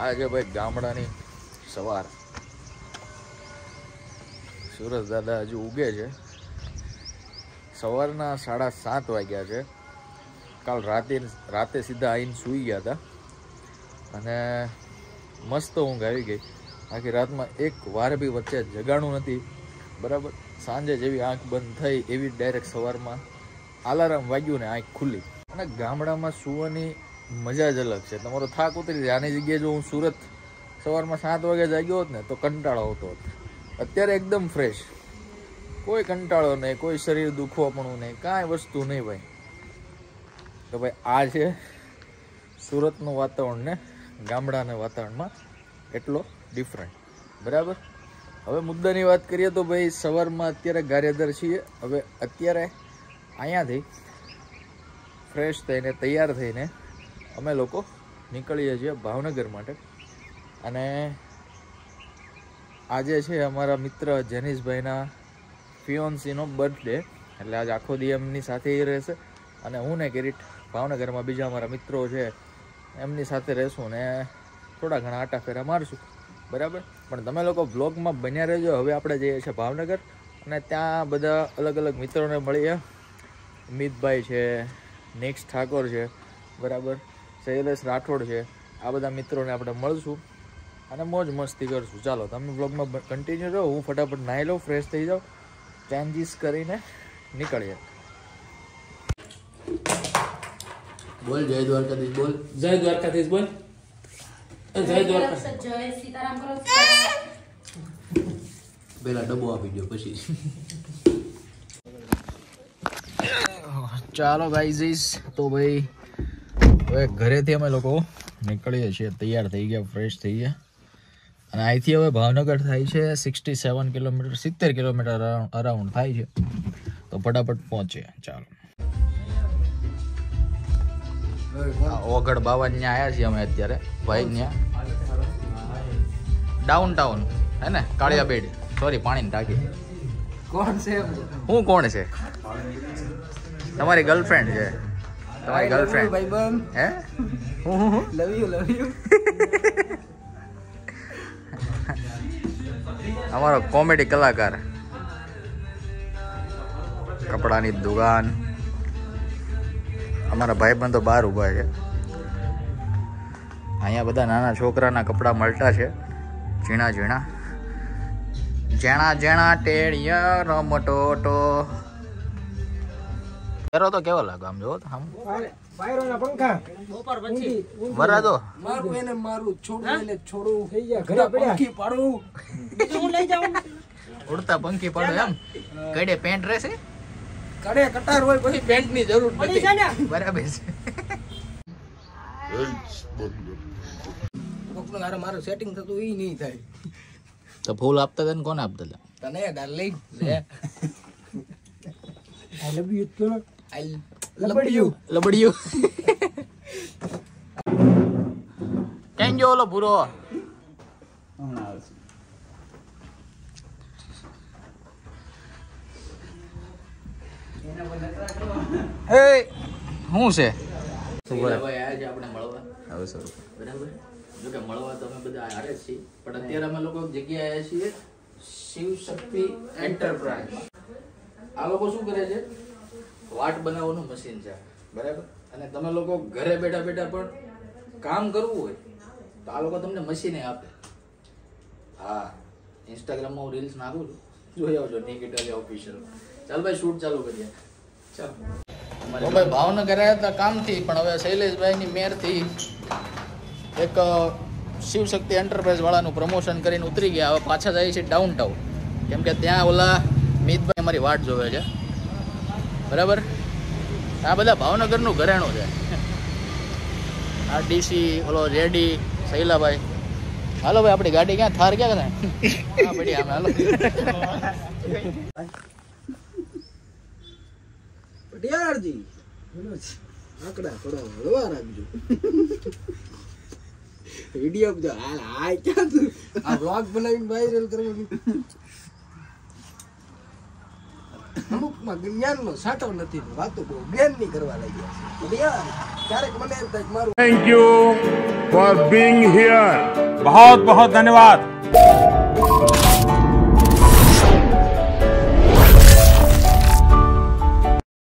આજે ભાઈ ગામડાની સવાર. સુરજ દાદા હજુ ઉગે છે. સવારના 7:30 વાગ્યા છે. કાલ રાતે સીધા આવીને સૂઈ ગયા હતા અને મસ્ત ઊંઘ આવી ગઈ. આખી રાતમાં એક વાર બી વચ્ચે જગાણું નથી. બરાબર, સાંજે જેવી આંખ બંધ થઈ એવી ડાયરેક્ટ સવારમાં અલાર્મ વાગ્યું ને આંખ ખુલ્લી. અને ગામડામાં સૂવાની મજા જ અલગ છે. તમારો થાક ઉતરી જાય. આની જગ્યાએ જો હું સુરત સવારમાં 7 વાગે જાગ્યો હોત ને તો કંટાળો આવતો હોત. અત્યારે એકદમ ફ્રેશ, કોઈ કંટાળો નહીં, કોઈ શરીર દુખવાપણું નહીં, કાંઈ વસ્તુ નહીં ભાઈ. તો ભાઈ આ છે સુરતનું વાતાવરણ ને ગામડાના વાતાવરણમાં એટલો ડિફરન્ટ. બરાબર, હવે મુદ્દાની વાત કરીએ તો ભાઈ સવારમાં અત્યારે ગારિયાધાર છીએ. હવે અત્યારે અહીંયાથી ફ્રેશ થઈને તૈયાર થઈને અમે લોકો નીકળીએ છીએ ભાવનગર માટે. અને આજે છે અમારા મિત્ર જેનિશભાઈના ફિયોન્સીનો બર્થડે, એટલે આજે આખો દી એમની સાથે એ રહેશે. અને હું ને કિરીટ ભાવનગરમાં બીજા અમારા મિત્રો છે એમની સાથે રહેશું ને થોડા ઘણા આટા ફેરા મારશું. બરાબર, પણ તમે લોકો વ્લોગમાં બન્યા રહેજો. હવે આપણે જઈએ છીએ ભાવનગર અને ત્યાં બધા અલગ અલગ મિત્રોને મળીએ. અમિતભાઈ છે, નિક્સ ઠાકોર છે, બરાબર, શૈલેષ રાઠોડ છે. આ બધા મિત્રોને આપણે મળશું અને મોજ મસ્તી કરશું. ચાલો તમે વ્લોગમાં કન્ટિન્યુ રહો. હું ફટાફટ નાહી લઉં, ફ્રેશ થઈ જાઉં, ચેન્જીસ કરીને નીકળીએ. બોલ જય દ્વારકાધીશ, બોલ જય દ્વારકાધીશ, બોલ જય દ્વારકાધીશ, જય સીતારામ કરો. પેલા ડબ્બો આપી દો પછી. ચાલો ગાઈઝ, તો ભાઈ હવે ઘરેથી અમે લોકો નીકળીએ છીએ. તૈયાર થઈ ગયા, ફ્રેશ થઈ ગયા. અને અહીંથી હવે ભાવનગર થાય છે 67 કિલોમીટર, 70 કિલોમીટર અરાઉન્ડ થાય છે. તો ફટાફટ પહોંચે. ચાલો, ઓગળ બાવા ત્યાં આવ્યા છીએ અમે અત્યારે. ભાઈ ત્યાં ડાઉન ટાઉન હે ને, કાળિયાબેડ, સોરી પાણીની ટાંકી. કોણ છે? હું કોણ છે? તમારી ગર્લફ્રેન્ડ છે. તમારી ગર્લફ્રેન્ડ હે? હું લવ યુ અમારો કોમેડી કલાકાર. કપડાની દુકાન. અમારા ભાઈબંધો બહાર ઊભા છે. અહીંયા બધા નાના છોકરાના કપડાં મળતા છે, ઝીણા ઝીણા જેણા જેણા ટેડિયા રમટોટો. કરો તો કેવો લાગે આમ? જો આમ વાયરોના પંખા બપોર પછી વરાદો મારું એને મારું છોડું એને છોડું થઈ ગયા. ઘરે પંખી પાડું, બીજું હું લઈ જાઉં. ઉડતા પંખી પાડો એમ. કડે પેન્ટ રહેશે, કડે કટાર હોય પછી પેન્ટ ની જરૂર નથી. બરાબર છે. કોકનું હારે મારું સેટિંગ થતું ઈ નહીં થાય. તો ફૂલ આપતા હતા ને કોને આપતા હતા? તને ડાર્લિંગ લે. આઈ લવ યુ તો આઈ લબડિયું લબડિયું. કેમ જો ઓલો પૂરો હે શું છે? ભાઈ આજે આપણે મળવા હવે શરૂ. બરાબર, જો કે મળવા તો અમે બધા હારે જ છીએ, પણ અત્યારે અમે લોકો જગ્યાએ આવ્યા છીએ શિવ શક્તિ એન્ટરપ્રાઇઝ. આ લોકો શું કરે છે? વાટ બનાવવાનું મશીન છે. બરાબર, અને તમે લોકો ઘરે બેઠા બેઠા પણ કામ કરવું હોય તો આ લોકો તમને મશીને આપે. હા, ઇન્સ્ટાગ્રામમાં હું રીલ્સ નાખું છું, જોઈ આવજો નિકિતા ઓફિશિયલ. ચાલ ભાઈ, શૂટ ચાલુ કરીએ. ચાલો ભાઈ, ભાવનગર આવ્યા હતા કામથી, પણ હવે શૈલેષભાઈની મેરથી એક શિવશક્તિ એન્ટરપ્રાઇઝ વાળાનું પ્રમોશન કરીને ઉતરી ગયા. હવે પાછા જાય છે ડાઉન ટાઉન, કેમ કે ત્યાં ઓલા મિતભાઈ અમારી વાટ જોવે છે. બરાબર, આ બધા ભાવનગરનું ઘરેણું છે. આ ડીસી, ઓલો રેડી, શૈલાભાઈ. હાલો ભાઈ, આપણી ગાડી ક્યાં? થાર ક્યાં? હા પડી આમે. હાલો પટિયાળજી, આકડા થોડા હળવા રાખજો. વિડિયો જો હાલ આ ક્યાં તું આ વ્લોગ બનાવીને વાયરલ કરવાનું. અમુકમાં જ્ઞાનનો સાટો નથી, વાતો બહુ જ્ઞાનની કરવા લાગ્યા છે. ક્યારેક મને એમ થાય મારું thank you. for being here. बहुत बहुत धन्यवाद।